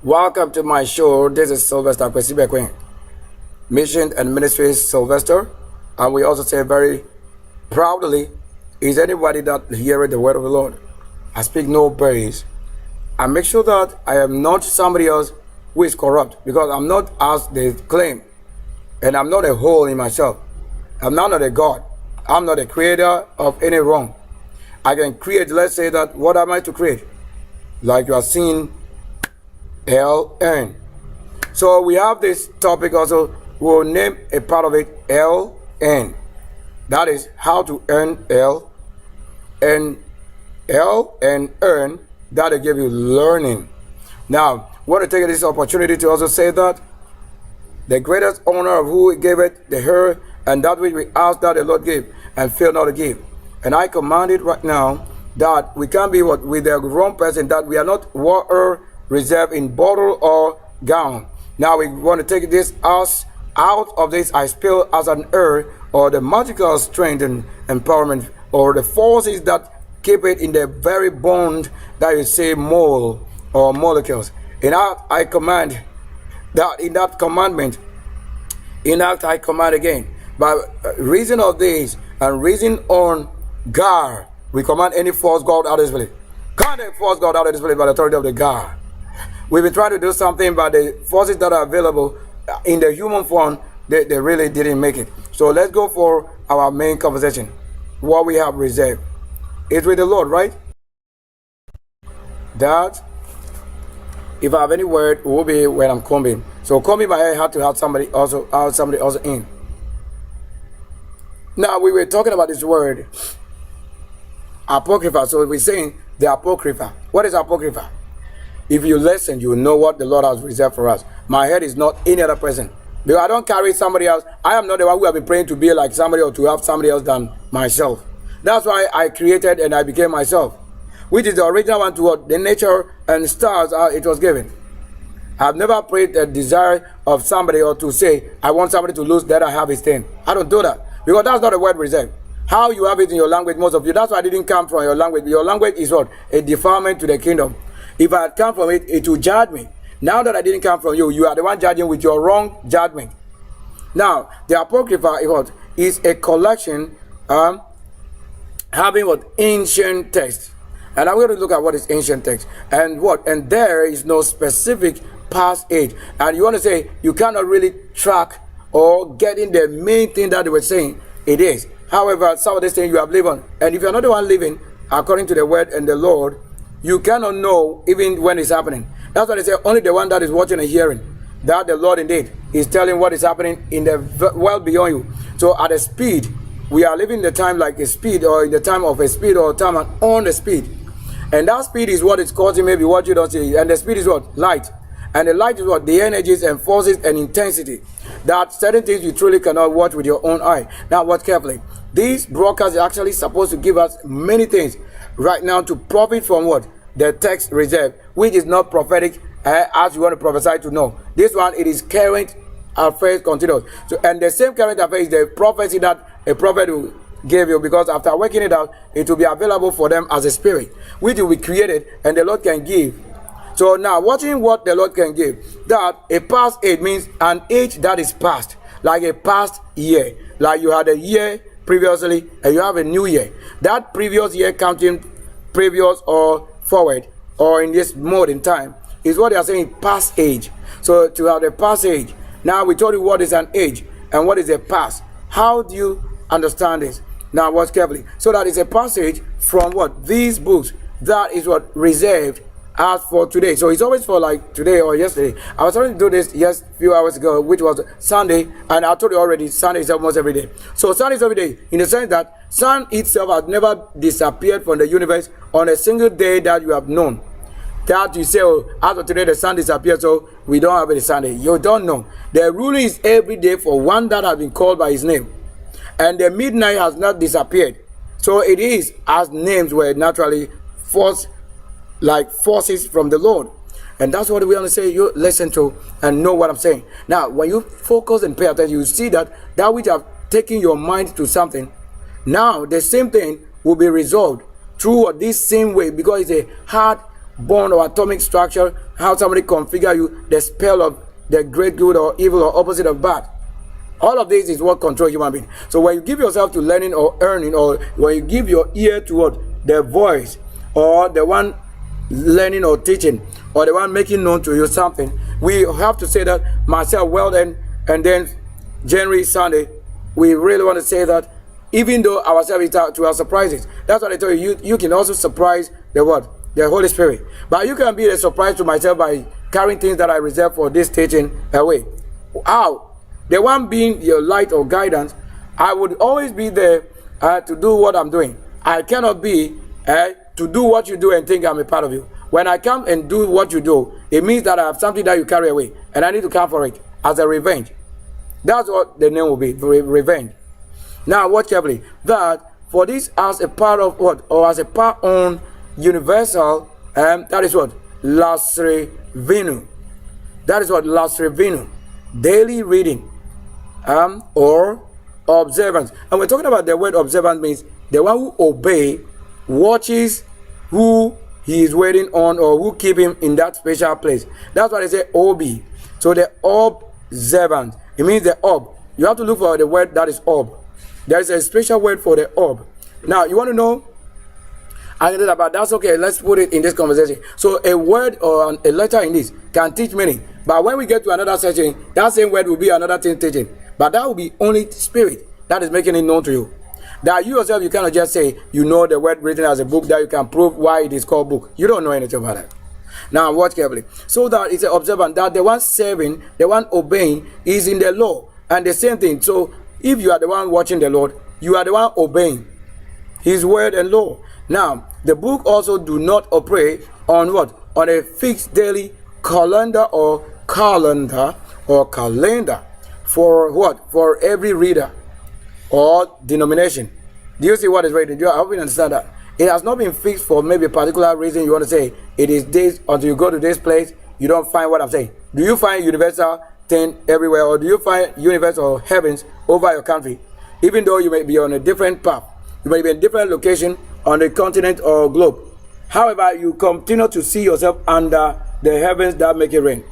Welcome to my show. This is Sylvester Kwesibekwe, Mission and Ministries Sylvester. And we also say very proudly, is anybody that heareth the word of the Lord? I speak no praise. I make sure that I am not somebody else who is corrupt, because I'm not as they claim. And I'm not a hole in myself. I'm not a God. I'm not a creator of any wrong. I can create, let's say that, what am I to create? Like you are seeing LN. So we have this topic also. We'll name a part of it LN. That is how to earn L. And L and earn, that will give you learning. Now, I want to take this opportunity to also say that the greatest honor of who gave it, the her, and that which we ask that the Lord gave, and fail not to give. And I command it right now that we can't be with the wrong person, that we are not water reserved in bottle or gown. Now we want to take this as out of this I spill as an earth, or the magical strength and empowerment, or the forces that keep it in the very bond that you say mole or molecules. In that I command that in that commandment, in that I command again, by reason of this and reason on God, we command any false God out of this place. Command a false God out of this place by the authority of the God. We've been trying to do something, but the forces that are available in the human form, they really didn't make it. So let's go for our main conversation. What we have reserved is with the Lord, right? That if I have any word, it will be when I'm combing. So combing my hair, I had to have somebody also in. Now we were talking about this word apocrypha. So we're saying the apocrypha. What is apocrypha? If you listen, you will know what the Lord has reserved for us. My head is not any other person. Because I don't carry somebody else. I am not the one who have been praying to be like somebody or to have somebody else than myself. That's why I created and I became myself. Which is the original one to what the nature and stars it was given. I've never prayed a desire of somebody or to say, I want somebody to lose that I have his thing. I don't do that. Because that's not a word reserved. How you have it in your language, most of you, that's why I didn't come from your language. Your language is what? A defilement to the kingdom. If I had come from it, it would judge me. Now that I didn't come from you, you are the one judging with your wrong judgment. Now, the Apocrypha is a collection having what? Ancient text. And I'm going to look at what is ancient text. And what? And there is no specific past age. And you want to say, you cannot really track or get in the main thing that they were saying. It is. However, some of these things you have lived on. And if you're not the one living according to the word and the Lord, you cannot know even when it's happening. That's why they say only the one that is watching and hearing, that the Lord indeed is telling what is happening in the world beyond you. So at a speed, we are living the time like a speed, or in the time of a speed, or time on the speed. And that speed is what is causing maybe what you don't see. And the speed is what? Light. And the light is what? The energies and forces and intensity. That certain things you truly cannot watch with your own eye. Now watch carefully. These broadcasts are actually supposed to give us many things right now to profit from what? The text reserved, which is not prophetic as you want to prophesy to know. This one, it is current affairs continuous. So, and the same current affairs is the prophecy that a prophet will give you, because after working it out, it will be available for them as a spirit, which will be created and the Lord can give. So now, watching what the Lord can give, that a past age means an age that is past, like a past year. Like you had a year previously and you have a new year. That previous year counting previous or forward or in this mode in time is what they are saying past age. So to have the past age, now we told you what is an age and what is a past. How do you understand this? Now watch carefully. So that is a passage from what? These books. That is what reserved as for today. So it's always for like today or yesterday. I was trying to do this just a few hours ago, which was Sunday, and I told you already Sunday is almost every day. So Sunday is every day in the sense that sun itself has never disappeared from the universe on a single day that you have known. That you say, oh, after today the sun disappeared, so we don't have any Sunday. You don't know. The rule is every day for one that has been called by his name. And the midnight has not disappeared. So it is as names were naturally forced, like forces from the Lord. And that's what we want to say. You listen to and know what I'm saying. Now, when you focus and pay attention, you see that which have taken your mind to something, now the same thing will be resolved through this same way, because it's a hard bond or atomic structure, how somebody configure you, the spell of the great good or evil or opposite of bad. All of this is what controls human being. So when you give yourself to learning or earning, or when you give your ear to what? The voice, or the one learning or teaching, or the one making known to you something, we have to say that myself, well then, and then January, Sunday, we really want to say that even though ourselves is to our surprises. That's what I tell you. You can also surprise the what? The Holy Spirit. But you can be a surprise to myself by carrying things that I reserve for this teaching away. How? The one being your light or guidance, I would always be there to do what I'm doing. I cannot be to do what you do and think I'm a part of you. When I come and do what you do, it means that I have something that you carry away, and I need to come for it as a revenge. That's what the name will be, revenge. Now watch carefully, that for this as a part of what? Or as a part on universal, that is what? Lastre venu. That is what? Lastre venu. Daily reading. Or observance. And we're talking about the word observance means the one who obey, watches who he is waiting on, or who keep him in that special place. That's why they say OB. So the observant, it means the ob. You have to look for the word that is ob. There is a special word for the ob. Now you want to know about that's okay. Let's put it in this conversation. So a word or a letter in this can teach meaning, but when we get to another section, that same word will be another thing teaching. But that will be only spirit that is making it known to you. That you yourself, you cannot just say you know the word written as a book, that you can prove why it is called book. You don't know anything about that. Now watch carefully. So that it's an observant, that the one serving, the one obeying is in the law. And the same thing. So if you are the one watching the Lord, you are the one obeying his word and law. Now the book also do not operate on what? On a fixed daily calendar or calendar for what? For every reader or denomination. Do you see what is written? I hope you understand that. It has not been fixed for maybe a particular reason. You want to say it is this until you go to this place, you don't find what I'm saying. Do you find universal thing everywhere, or do you find universal heavens over your country? Even though you may be on a different path, you may be in a different location on the continent or globe. However, you continue to see yourself under the heavens that make it rain.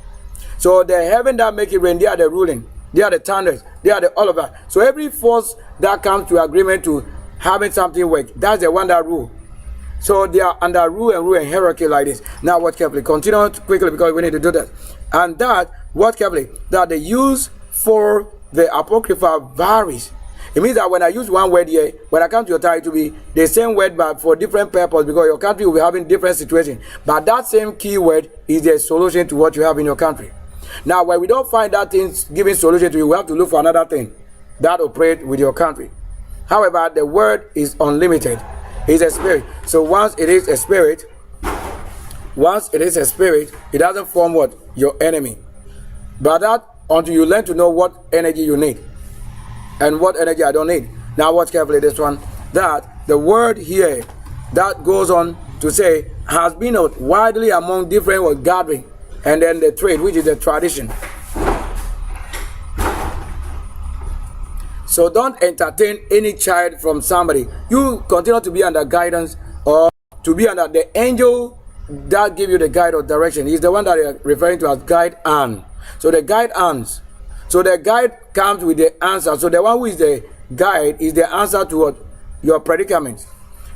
So the heaven that make it rain, they are the ruling. They are the thunders. They are the all of that. So every force that comes to agreement to having something work, that's the one that rule. So they are under rule and hierarchy like this. Now watch carefully. Continue quickly because we need to do that. And that, watch carefully, that the use for the apocrypha varies. It means that when I use one word here, when I come to your time, it will be the same word but for different purpose, because your country will be having different situations. But that same keyword is the solution to what you have in your country. Now, when we don't find that thing giving solution to you, we have to look for another thing that operates with your country. However, the word is unlimited. It's a spirit. So once it is a spirit, it doesn't form what? Your enemy. But that until you learn to know what energy you need and what energy I don't need. Now watch carefully this one. That the word here that goes on to say has been widely among different gathering, and then the trade, which is the tradition. So don't entertain any child from somebody. You continue to be under guidance, or to be under the angel that give you the guide or direction. He's the one that you're referring to as guide and. So the guide ants. So the guide comes with the answer. So the one who is the guide is the answer to what? Your predicament.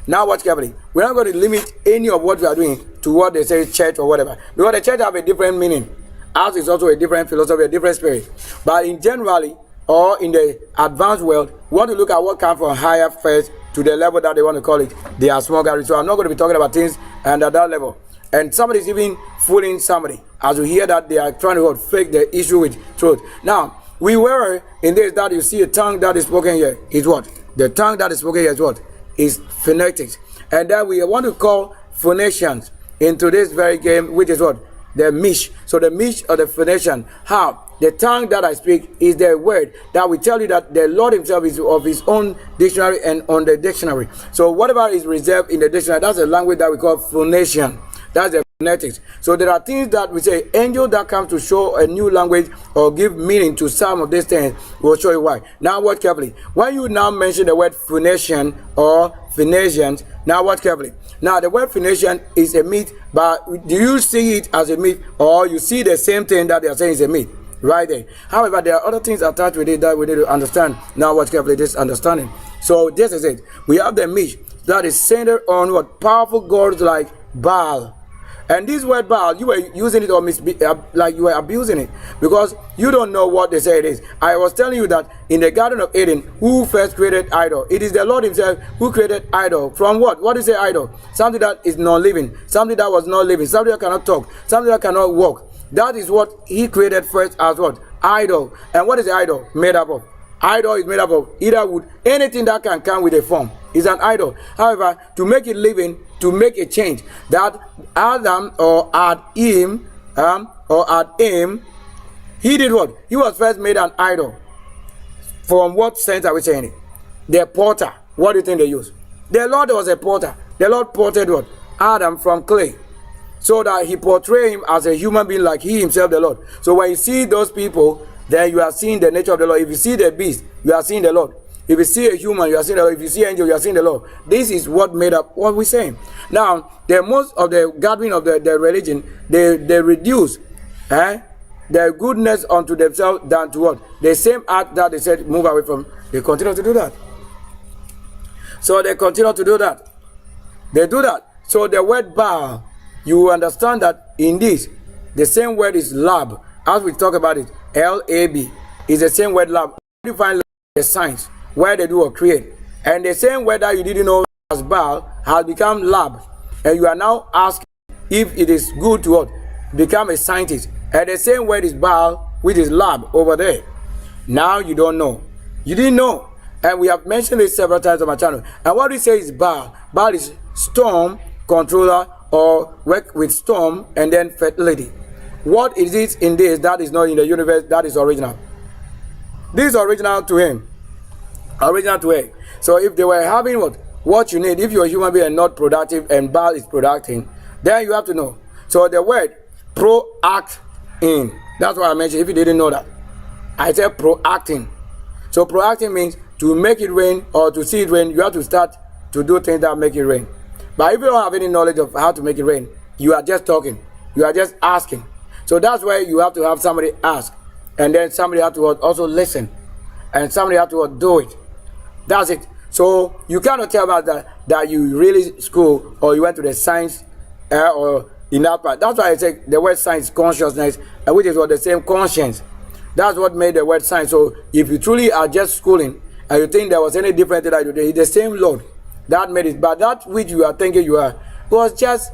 Now watch carefully. We're not going to limit any of what we are doing to what they say church or whatever. Because the church have a different meaning. Ours is also a different philosophy, a different spirit. But in generally, or in the advanced world, we want to look at what comes from higher first to the level that they want to call it. They are small gathering. So I'm not going to be talking about things and at that level. And somebody's even fooling somebody as we hear that they are trying to fake the issue with truth. Now, we were in this that you see a tongue that is spoken here is what? The tongue that is spoken here is what? Is phonetics. And then we want to call phonetians into this very game, which is what? The mish. So the mish or the phonetian. How? The tongue that I speak is the word that will tell you that the Lord himself is of his own dictionary and on the dictionary. So whatever is reserved in the dictionary, that's a language that we call phonetian. That's the phonetics. So there are things that we say angel that comes to show a new language or give meaning to some of these things. We'll show you why. Now watch carefully. When you now mention the word Phoenician or Phoenicians, now watch carefully. Now the word Phoenician is a myth, but do you see it as a myth, or you see the same thing that they are saying is a myth? Right there. However, there are other things attached with it that we need to understand. Now watch carefully this understanding. So this is it. We have the myth that is centered on what? Powerful gods like Baal. And this word Baal, you were using it or like you were abusing it, because you don't know what they say it is. I was telling you that in the Garden of Eden, who first created idol? It is the Lord himself who created idol. From what? What is the idol? Something that is not living, something that was not living, something that cannot talk, something that cannot walk. That is what he created first as what? Idol. And what is the idol made up of? Idol is made up of either wood, anything that can come with a form is an idol. However, to make it living, to make a change, that Adam or Adam, he did what? He was first made an idol. From what sense are we saying it? The potter. What do you think they used? The Lord was a potter. The Lord potted what? Adam from clay, so that he portrayed him as a human being like he himself, the Lord. So when you see those people, then you are seeing the nature of the Lord. If you see the beast, you are seeing the Lord. If you see a human, you are seeing the Lord. If you see an angel, you are seeing the Lord. This is what made up what we're saying. Now, the most of the gathering of the religion, they reduce their goodness unto themselves than to what? The same act that they said move away from. They continue to do that. So they continue to do that. They do that. So the word Baal, you understand that in this, the same word is lab. As we talk about it, L-A-B is the same word lab. You find lab, the science where they do or create, and the same word that you didn't know as Baal has become lab, and you are now asking if it is good to what? Become a scientist. And the same word is Baal, which is lab over there. Now you don't know. You didn't know, and we have mentioned it several times on my channel. And what we say is Baal. Baal is storm controller, or work with storm and then fertility. What is it in this that is not in the universe that is original? This is original to him. Original to her. So if they were having what you need, if you're a human being and not productive and Baal is producing, then you have to know. So the word proacting, that's what I mentioned if you didn't know that. I said proacting. So proacting means to make it rain or to see it rain, you have to start to do things that make it rain. But if you don't have any knowledge of how to make it rain, you are just talking. You are just asking. So that's why you have to have somebody ask. And then somebody have to also listen. And somebody have to do it. That's it. So you cannot tell about that you really school or you went to the science or in that part. That's why I say the word science consciousness, which is what the same conscience. That's what made the word science. So if you truly are just schooling and you think there was any different thing that you did, it's the same Lord that made it. But that which you are thinking you are was just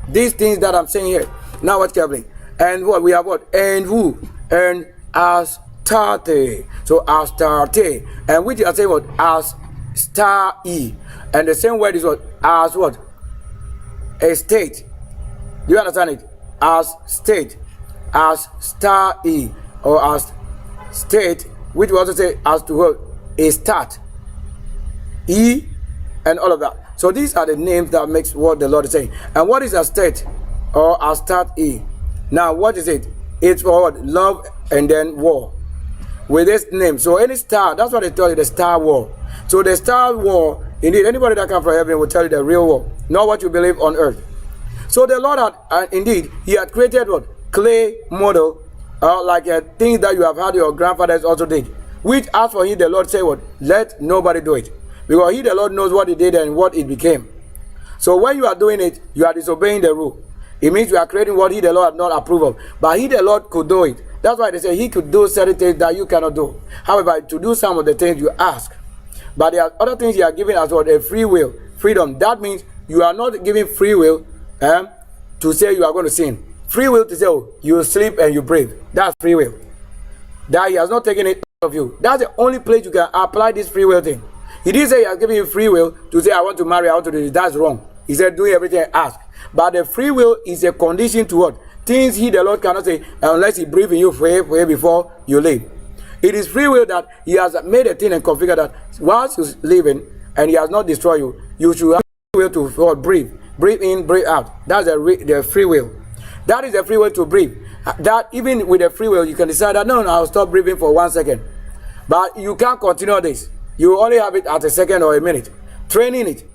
these things that I'm saying here. Now what's happening? And what we have what? And who? And Astarte. So Astarte. And which are saying what? As star E. And the same word is what? As what? A state. Do you understand it? As state. As star E. Or as state, which we also say as to what? A start. E and all of that. So these are the names that makes what the Lord is saying. And what is a state or a start E? Now what is it? It's for what? Love and then war. With this name. So any star, that's what they tell you, the star war. So the star war, indeed, anybody that comes from heaven will tell you the real war, not what you believe on earth. So the Lord had, indeed, he had created what? Clay model, like things that you have had your grandfathers also did. Which as for him, the Lord said what? Let nobody do it. Because he, the Lord, knows what he did and what it became. So when you are doing it, you are disobeying the rule. It means you are creating what he, the Lord, had not approved of. But he, the Lord, could do it. That's why they say he could do certain things that you cannot do. However, to do some of the things you ask. But there are other things you are giving as well, a free will, freedom. That means you are not giving free will to say you are going to sin. Free will to say, oh, you sleep and you breathe. That's free will. That he has not taken it out of you. That's the only place you can apply this free will thing. He didn't say he has given you free will to say, I want to marry, I want to do this. That's wrong. He said, do everything I ask. But the free will is a condition to what? Things he, the Lord, cannot say unless he breathes in you way before you leave. It is free will that he has made a thing and configured that whilst you're living and he has not destroyed you, you should have free will to breathe. breathe in, breathe out. That's the free will. That is the free will to breathe. That even with the free will, you can decide that no, I'll stop breathing for 1 second. But you can't continue this. You only have it at a second or a minute. Training it.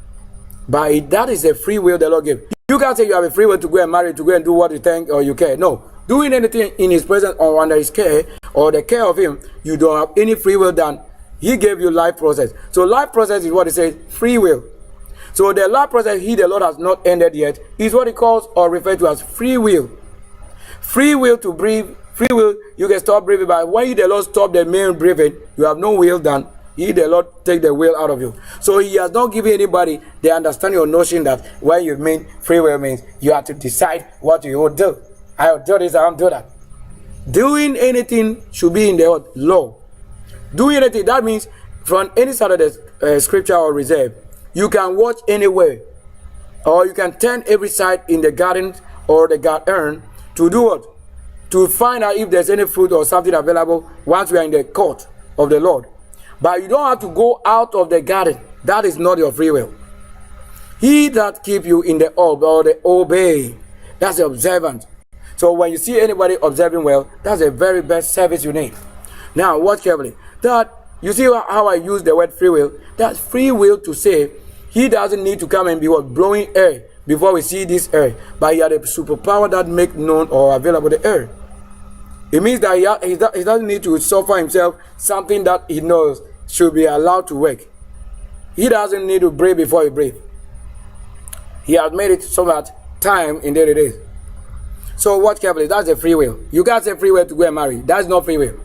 But that is the free will the Lord gave. You can't say you have a free will to go and marry, to go and do what you think or you care. No. Doing anything in His presence or under His care or the care of Him, you don't have any free will done. He gave you life process. So life process is what He says, free will. So the life process He, the Lord, has not ended yet, is what He calls or refers to as free will. Free will to breathe. Free will, you can stop breathing, but when He, the Lord, stop the main breathing, you have no will done. He, the Lord, take the will out of you. So He has not given anybody the understanding or notion that when you mean free will means you have to decide what you will do. I will do this, I will do that. Doing anything should be in the law. Doing anything, that means from any side of the scripture or reserve, you can watch anywhere, or you can turn every side in the garden or the garden to do what? To find out if there's any fruit or something available once we are in the court of the Lord. But you don't have to go out of the garden. That is not your free will. He that keep you in the orb or the obey, that's the observant. So when you see anybody observing well, that's the very best service you need. Now watch carefully. That you see how I use the word free will. That's free will to say He doesn't need to come and be what, blowing air before we see this air, but He had a superpower that make known or available the air. It means that he doesn't need to suffer himself something that He knows should be allowed to work. He doesn't need to breathe before He breathes. He has made it so that time in daily days. So watch carefully. That's a free will. You can't say free will to go and marry. That's not free will.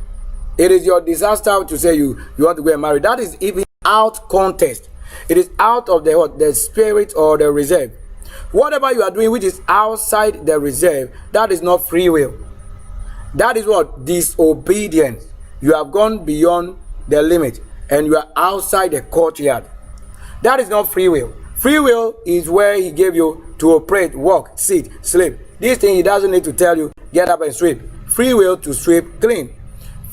It is your disaster to say you want to go and marry. That is even out context. It is out of the spirit or the reserve. Whatever you are doing which is outside the reserve, that is not free will. That is what? Disobedience. You have gone beyond the limit and you are outside the courtyard. That is not free will. Free will is where He gave you to operate, walk, sit, sleep. This thing He doesn't need to tell you, get up and sweep. Free will to sweep clean.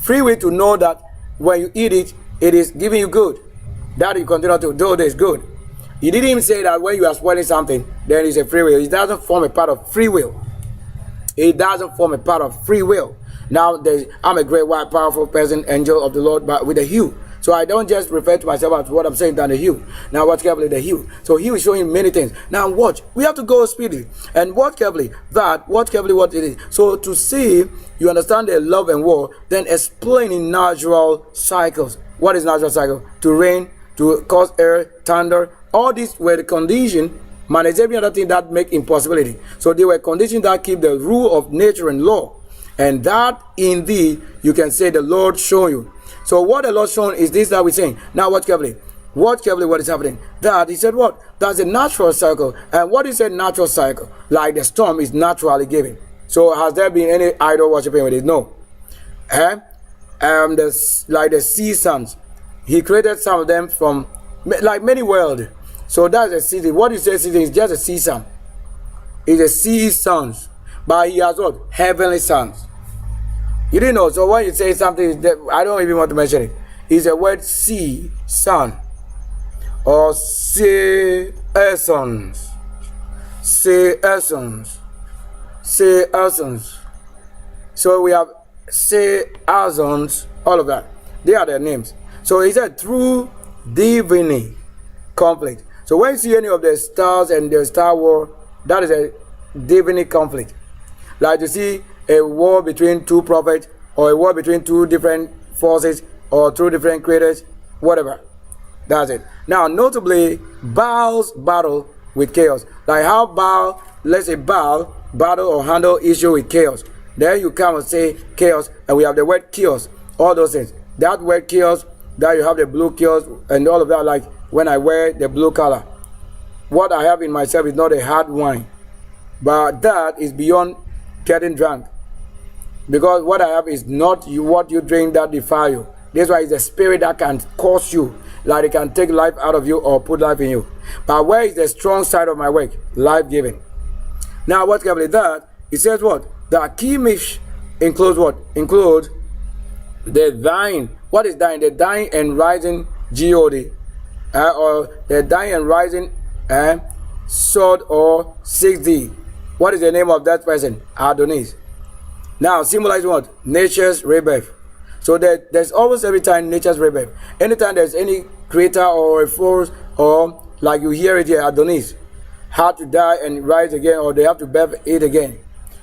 Free will to know that when you eat it, it is giving you good. That you continue to do this good. He didn't even say that when you are spoiling something, then it's a free will. It doesn't form a part of free will. It doesn't form a part of free will. Now, I'm a great, white, powerful person, angel of the Lord, but with a hue. So I don't just refer to myself as what I'm saying than the hue. Now watch carefully the hue. So He will show him many things. Now watch. We have to go speedily. And watch carefully watch carefully what it is. So to see, you understand the love and war, then explaining natural cycles. What is natural cycle? To rain, to cause air, thunder. All these were the conditions, minus every other thing that make impossibility. So they were conditions that keep the rule of nature and law. And that in thee, you can say the Lord show you. So what the Lord shown is this that we're saying. Now watch carefully. Watch carefully what is happening. That He said what? That's a natural cycle. And what is a natural cycle? Like the storm is naturally given. So has there been any idol worshiping with it? No. Like the sea suns. He created some of them from like many worlds. So that's a season. What you say season is just a sea sun. It's a sea suns. But He has what? Heavenly suns. You didn't know. So when you say something, I don't even want to mention it. It's a word sea, sun. Or sea essence. Sea essence. Sea essence. So we have sea essence, all of that. They are their names. So He said through divinity conflict. So when you see any of the stars and the Star War, that is a divinity conflict. Like you see a war between two prophets, or a war between two different forces, or two different creators, whatever. That's it. Now, notably, Baal's battle with chaos. Like how Baal, let's say Baal, battle or handle issue with chaos. Then you come and say chaos, and we have the word chaos, all those things. That word chaos, that you have the blue chaos, and all of that, like when I wear the blue color. What I have in myself is not a hard wine, but that is beyond getting drunk. Because what I have is not what you drink that defile you. That's why it's a spirit that can cause you, like it can take life out of you or put life in you. But where is the strong side of my work? Life-giving. Now what can be that? It says what? The Akimish includes what? Includes the dying. What is dying? The dying and rising God. Or the dying and rising sword or 6D. What is the name of that person? Adonis. Now, symbolize what? Nature's rebirth. So there's always every time nature's rebirth. Anytime there's any creator or a force, or like you hear it here, Adonis had to die and rise again, or they have to birth it again.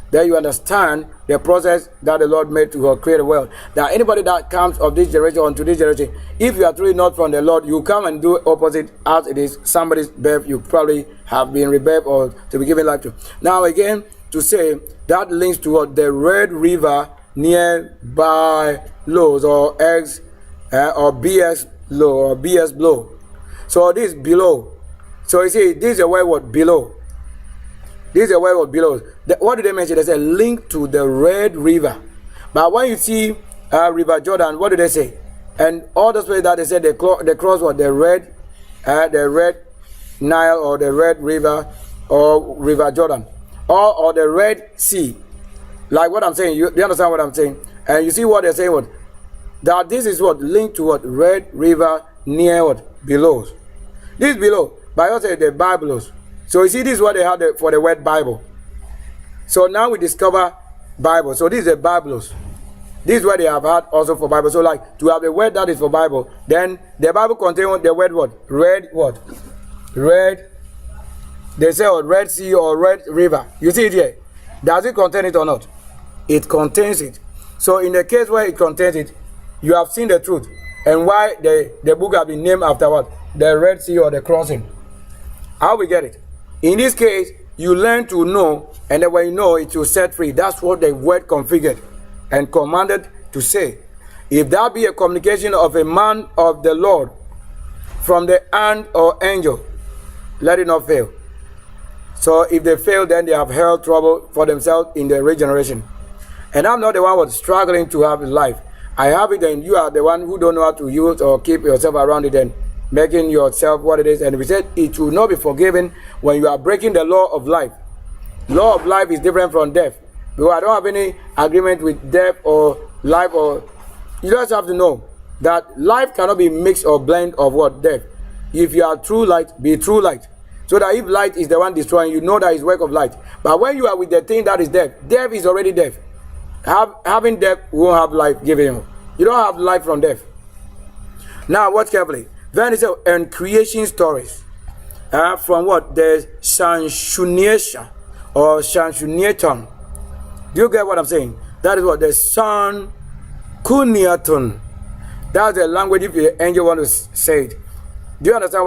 Then you understand the process that the Lord made to create the world. That anybody that comes of this generation onto this generation, if you are truly not from the Lord, you come and do opposite as it is somebody's birth. You probably have been rebirthed or to be given life to. Now again, to say that links to what? The Red River nearby lows or X or BS low or BS blow. So this below. So you see, this is a word what? Below. This is a word what? Below. What did they mention? There's a link to the Red River. But when you see River Jordan, what do they say? And all those places that they said they cross what? The Red Nile or the Red River or River Jordan or the Red Sea. Like what I'm saying, you understand what I'm saying? And you see what they're saying? What? That this is what? Linked to what? Red River near what? Below. This below. But also the Bibles. So you see, this is what they had for the word Bible. So now we discover Bible. So this is the Bibles. This is what they have had also for Bible. So like to have the word that is for Bible, then the Bible contains the word what? Red what? Red. They say what? Red Sea or Red River. You see it here. Does it contain it or not? It contains it. So in the case where it contains it, you have seen the truth. And why the book has been named after what? The Red Sea or the crossing. How we get it? In this case, you learn to know, and then when you know, it will set free. That's what the word configured and commanded to say. If that be a communication of a man of the Lord from the hand or angel, let it not fail. So if they fail, then they have held trouble for themselves in the regeneration. And I'm not the one who was struggling to have life. I have it, and you are the one who don't know how to use or keep yourself around it and making yourself what it is. And we said it will not be forgiven when you are breaking the law of life. Law of life is different from death. Because I don't have any agreement with death or life. Or you just have to know that life cannot be mixed or blend of what? Death. If you are true light, be true light. So that if light is the one destroying, you know that it's work of light. But when you are with the thing that is death, death is already death. Having death won't have life given you. You don't have life from death. Now watch carefully. Then it says, and creation stories. From what? The Sanshuniation or Sanshuniaton. Do you get what I'm saying? That is what? The Sankuniaton. That's the language if the angel want to say it. Do you understand?